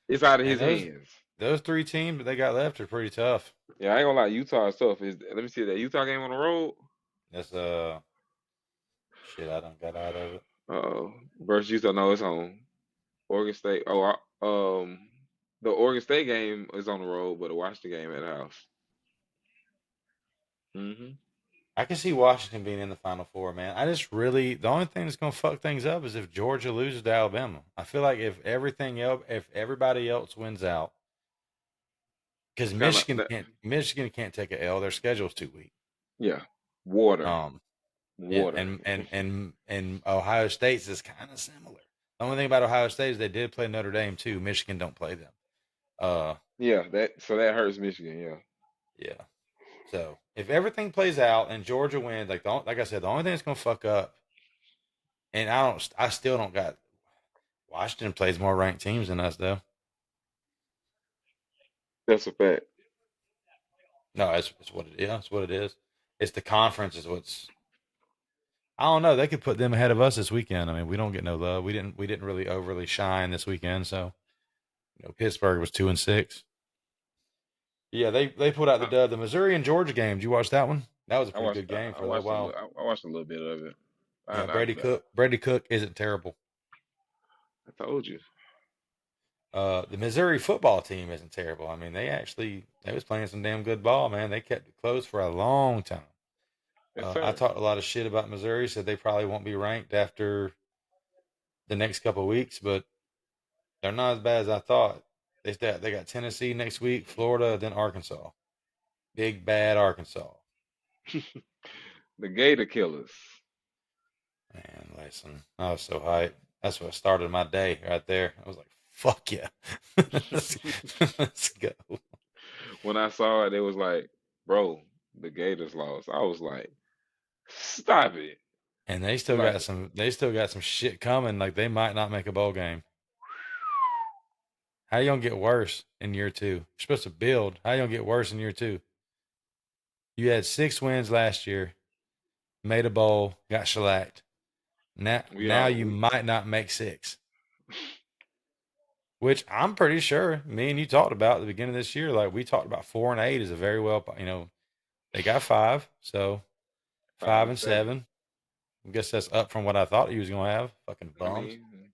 It's out of And his hands. those three teams that they got left are pretty tough. Yeah, I ain't gonna lie. Utah is tough. Let me see that Utah game on the road. That's shit. I don't got out of it. Uh, versus Utah. No, it's home. Oregon State. The Oregon State game is on the road, but the Washington game at the house. Hmm. I can see Washington being in the Final Four, man. I just really the only thing that's gonna fuck things up is if Georgia loses to Alabama. I feel like if everybody else wins out, because It's kind of that. Michigan can't take a L. Their schedule's too weak. Yeah, water, Um, yeah, water. and Ohio State's is kind of similar. The only thing about Ohio State is they did play Notre Dame too. Michigan don't play them. Uh, Yeah, that hurts Michigan. Yeah, yeah. So if everything plays out and Georgia wins, like I said, the only thing that's gonna fuck up, and I still don't got Washington plays more ranked teams than us though. that's a fact. No, it's what it is. Yeah, it's what it is. It's the conference is what's. I don't know. They could put them ahead of us this weekend. I mean, we don't get no love. We didn't really overly shine this weekend. So Pittsburgh was 2-6. Yeah, they put out the I, dub. The Missouri and Georgia game. Did you watch that one? That was a I pretty watched. good game I for a little watched a while. little. I watched a little bit of it. Yeah, Brady Cook isn't terrible. I told you. The Missouri football team isn't terrible. I mean, they was playing some damn good ball, man. They kept it close for a long time. Yes, I sir. talked a lot of shit about Missouri. Said they probably won't be ranked after the next couple of weeks, but they're not as bad as I thought. They got Tennessee next week, Florida, then Arkansas. Big bad Arkansas. The Gator Killers. Man, listen, I was so hyped. That's what started my day right there. I was like, "Fuck yeah, let's, let's go." When I saw it, it was like, bro, the Gators lost. I was like, stop it. And they still Like, got some. They still got some shit coming. Like they might not make a bowl game. How you gonna get worse in year two? You're supposed to build. How you gonna get worse in year two? You had 6 wins last year, made a bowl, got shellacked. we Now all you might not make 6, which I'm pretty sure me and you talked about at the beginning of this year. Like we talked about 4 and 8 is a very well, they got 5, so five five and and seven. seven. I guess that's up from what I thought he was gonna have. Fucking I bums, mean,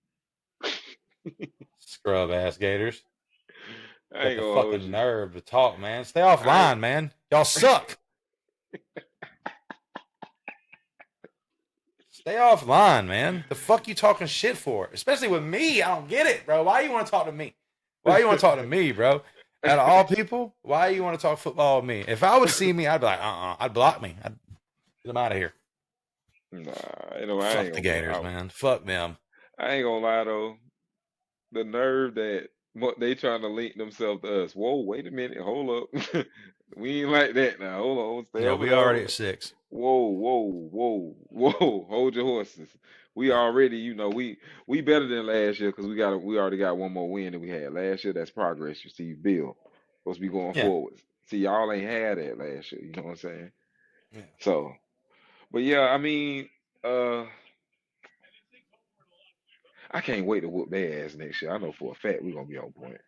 scrub ass Gators. I Got ain't the gonna hold fucking you. nerve to talk, man. Stay I ain't, offline, man. Y'all suck. Stay offline, man. The fuck you talking shit for? Especially with me. I don't get it, bro. Why you want to talk to me? Why you want to talk to me, bro? Out of all people, why you want to talk football with me? If I would see me, I'd be like, I'd block me. I'd get them out of here. nah, I Fuck ain't the gonna. Gators, man. Fuck them. I ain't gonna lie though. The nerve that what they trying to link themselves to us. Whoa, wait a minute, hold up. We ain't like that now. Hold on, stay No, over we there. already at 6. Whoa. Hold your horses. We Yeah. already, we better than last year because we already got one more win than we had last year. That's progress. You see, Bill supposed to be going Yeah. forwards. See, y'all ain't had that last year. You know what I'm saying? Yeah. So, but yeah, I mean, uh, I can't wait to whoop their ass next year. I know for a fact we're gonna be on point.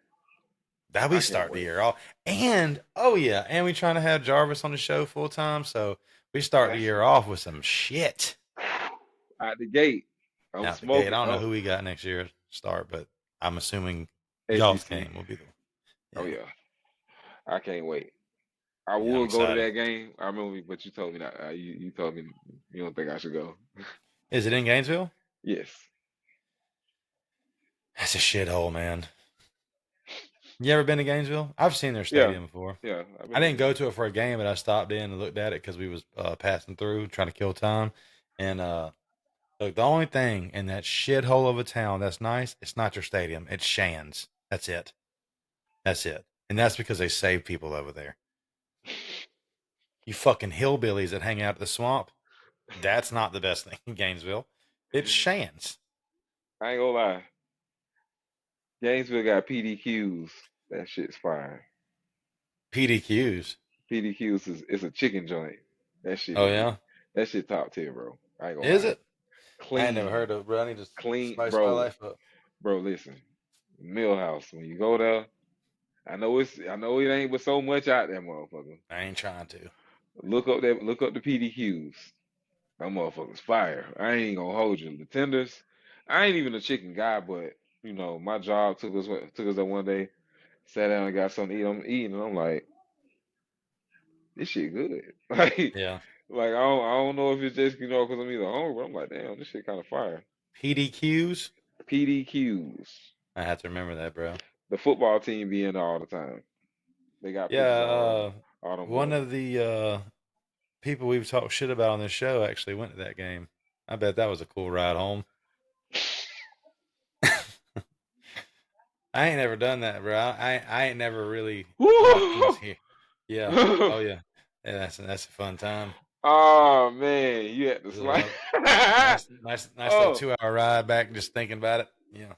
That we I can't start the wait. year off. And oh yeah, and we trying to have Jarvis on the show full time. So we start the That's year off with some shit. out the gate. I'm Out the gate. I smoking. don't know Oh, who we got next year to start, but I'm assuming y'all's SEC. game will be the Oh yeah. yeah, I can't wait. I Yeah, I'm would go to excited. that game. I remember, but you told me not. You told me you don't think I should go. Is it in Gainesville? Yes. That's a shithole, man. You ever been to Gainesville? I've seen their Yeah. stadium before. Yeah. I've I been didn't there. go to it for a game, but I stopped in and looked at it because we was passing through, trying to kill time. And look, the only thing in that shithole of a town that's nice, it's not your stadium. It's Shands. That's it. That's it. And that's because they save people over there. You fucking hillbillies that hang out at the swamp. That's not the best thing in Gainesville. It's Shands. I ain't gonna lie. Gainesville got PDQs. That shit's fire. PDQs. PDQs is it's a chicken joint. That shit Oh is yeah, that shit top tier, bro. I ain't gonna is lie. it? I ain't never clean, heard of it, bro. I need to clean, spice my bro. life up. Bro, listen, Millhouse. When you go there, I know it ain't but so much out there, motherfucker. I ain't trying to. Look up the PDQs. Them motherfuckers fire. I ain't gonna hold you. The tenders. I ain't even a chicken guy, but you know, my job took us there one day, sat down and got something to eat. I'm eating, and I'm like, this shit good. Yeah. I don't know if it's just because I'm either hungry, but I'm like, damn, this shit kind of fire. PDQs. PDQs. I have to remember that, bro. The football team be in there all the time. They got Yeah. pictures of all them One boys. of the people we've talked shit about on this show actually went to that game. I bet that was a cool ride home. I ain't never done that, bro. I ain't never really walked in Woo! here. Yeah. Oh yeah. Yeah, that's a fun time. Oh man, you had to slide. Uh, nice little Oh, 2 hour ride back. Just thinking about it. Yeah,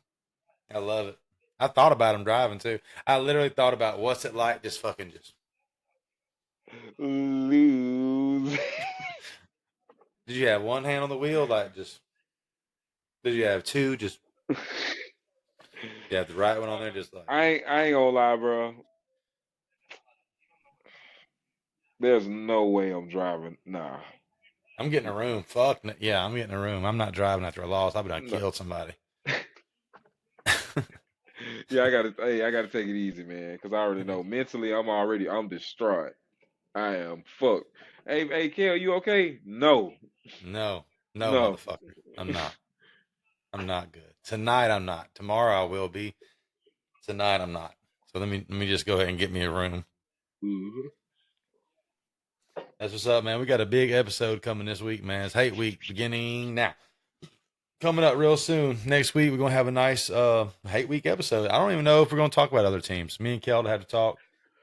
I love it. I thought about him driving too. I literally thought about what's it like. Just fucking just. lose. Did you have one hand on the wheel? Like just. Did you have two? Just. You have the right one on there. Just like. I ain't gonna lie, bro. There's no way I'm driving. Nah. I'm getting a room. Fuck. Yeah, I'm getting a room. I'm not driving after a loss. I've been done No. killed somebody. Yeah, I gotta take it easy, man, because I already know mentally I'm distraught. I am fucked. Hey, Kel, you okay? No, No, no, no. motherfucker. I'm not. I'm not good. Tonight I'm not. Tomorrow I will be. Tonight I'm not. So let me just go ahead and get me a room. Mhm. That's what's up, man. We got a big episode coming this week, man. It's Hate Week beginning now. Coming up real soon. Next week we're gonna have a nice Hate Week episode. I don't even know if we're gonna talk about other teams. Me and Kelt had to talk.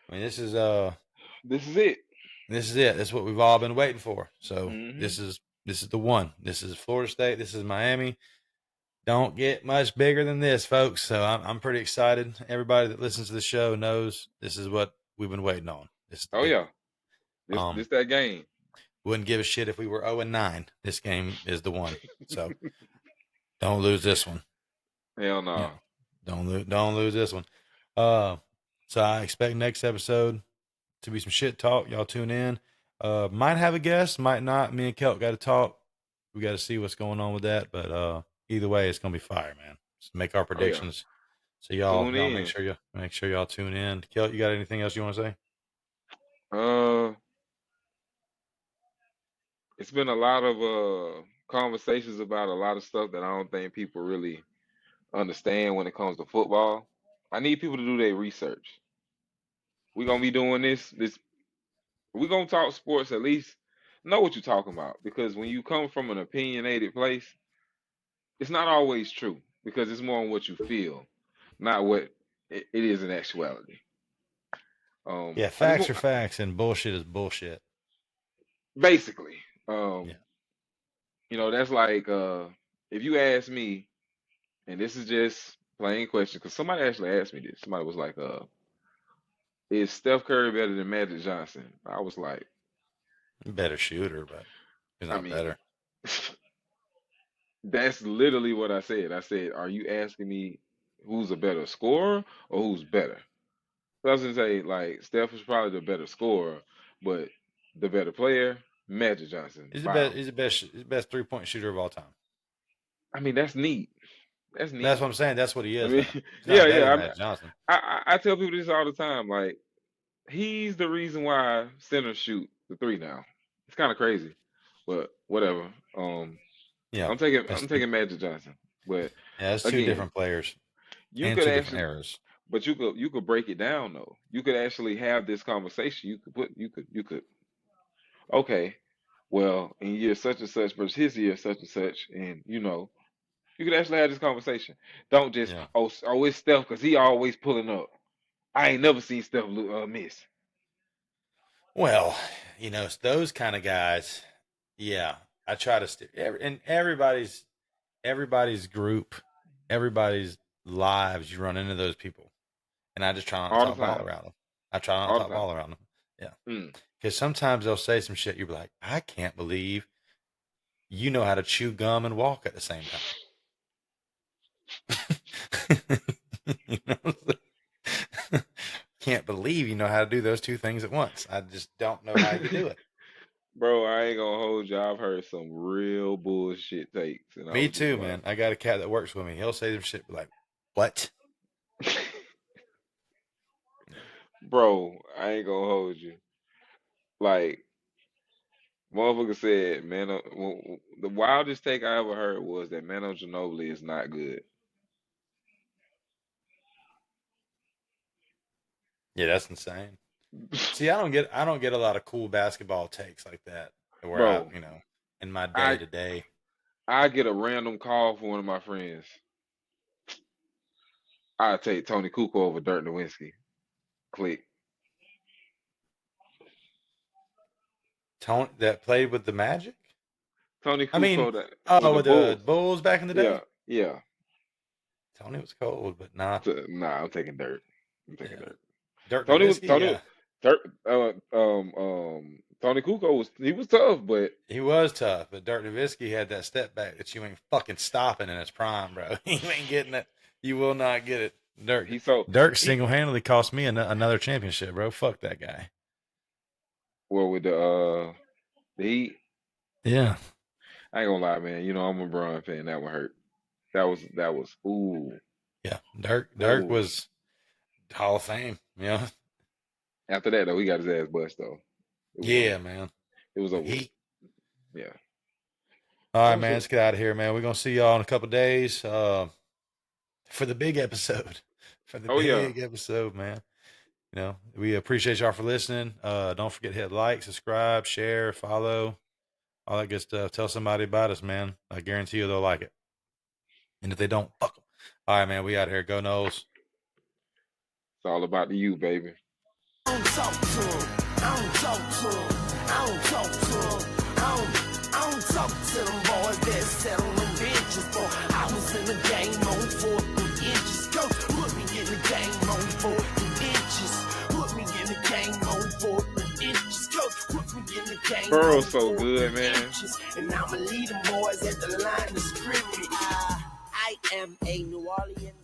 I mean, This is it. this is it. This is what we've all been waiting for. So Hmm this is the one. This is Florida State. This is Miami. Don't get much bigger than this, folks. So I'm pretty excited. Everybody that listens to the show knows this is what we've been waiting on. This is the Oh big yeah, one. this that game. Wouldn't give a shit if we were 0-9. This game is the one. So don't lose this one. Hell Yeah, no. don't lose this one. Uh, so I expect next episode to be some shit talk. Y'all tune in. Might have a guest, might not. Me and Kelt got to talk. We got to see what's going on with that. But either way, it's gonna be fire, man. Just make our Oh yeah. predictions. So y'all Tune y'all in. make sure y'all tune in. Kelt, you got anything else you want to say? Uh, it's been a lot of conversations about a lot of stuff that I don't think people really understand when it comes to football. I need people to do their research. We're gonna be doing this we're gonna talk sports, at least know what you're talking about. Because when you come from an opinionated place, it's not always true because it's more on what you feel, not what it is in actuality. Yeah, I just facts want are facts, and bullshit is bullshit. basically, Yeah, that's like if you ask me, and this is just plain question, because somebody actually asked me this. Somebody was like, is Steph Curry better than Magic Johnson? I was like, better shooter, but he's I not mean, better. that's literally what I said. I said, are you asking me who's a better scorer or who's better? So I was gonna say like Steph is probably the better scorer, but the better player, Magic Johnson, He's the by best. He's the best 3 point shooter of all time. I mean, that's neat. That's That's neat. what I'm saying. That's what he I is, mean, though. He's yeah, not better yeah. than Magic Johnson. I tell people this all the time. Like, he's the reason why centers shoot the three now. It's kind of crazy, but whatever. Yeah, I'm that's taking Magic Johnson. But that's two again, different players you and could two different actually, eras. but you could break it down though. You could actually have this conversation. You could. Okay, well, in year such and such versus his year such and such, and you could actually have this conversation. Don't just Yeah. it's Steph because he always pulling up. I ain't never seen Steph miss. Well, it's those kind of guys. Yeah, I try to and everybody's group, everybody's lives. You run into those people, and I just try not to All the talk ball time. around them. I try not to All the talk time. ball around them. Yeah, Mm. because sometimes they'll say some shit. You'll be like, I can't believe you know how to chew gum and walk at the same time. You know? Can't believe you know how to do those two things at once. I just don't know how you do it. Bro, I ain't gonna hold you. I've heard some real bullshit takes, and I Me was just too, man. I got a cat that works with me. He'll say some shit like, "What?" like, bro, I ain't gonna hold you. Like, motherfucker said, man, the wildest take I ever heard was that Mano Ginobili is not good. Yeah, that's insane. See, I don't get a lot of cool basketball takes like that where I, Bro, in my day I to day. I get a random call from one of my friends. I take Tony Kukoc over Dirk Nowitzki. Click. Tone that played with the Magic. Tony I mean, Kukoc that with oh, the with the Bulls. Bulls back in the Yeah, day. yeah. Tony was cold, but nah, Nah, I'm taking Dirk. I'm taking yeah. Dirk. Dirk Tony was Nowitzki, Tony. yeah, Dirk, Tony Kukoc was tough, but he was tough, but Dirk Nowitzki had that step back that you ain't fucking stopping in his prime, bro. You ain't getting it. You will not get it. Dirk, he so Dirk he single handedly cost me another championship, bro. Fuck that guy. well with the Heat. Yeah, I ain't gonna lie, man. You know I'm a Bron fan. That one hurt. That was ooh yeah. Dirk ooh. was Hall of Fame. Yeah, After that though, he got his ass bust though. It was yeah, over. man. It was But over with. he. Yeah. All right, Oh man. so Let's get out of here, man. We're gonna see y'all in a couple days for the big episode. For the oh yeah. big episode, man. We appreciate y'all for listening. Don't forget to hit like, subscribe, share, follow, all that good stuff. Tell somebody about us, man. I guarantee you they'll like it. And if they don't, fuck them. All right, man. We out here. Go Knowles. It's all about the you, baby. I don't talk to him. I don't talk to him. I don't talk to him. I don't talk to them boys that sat on them benches. Boy, I was in the game on 4 inches. Coach put me in the game on 4 inches. Put me in the game on 4 inches. Coach put me in the game Burrow's on so 4 good, man. inches. And I'ma lead them boys at the line of scrimmage. I am a New Orleans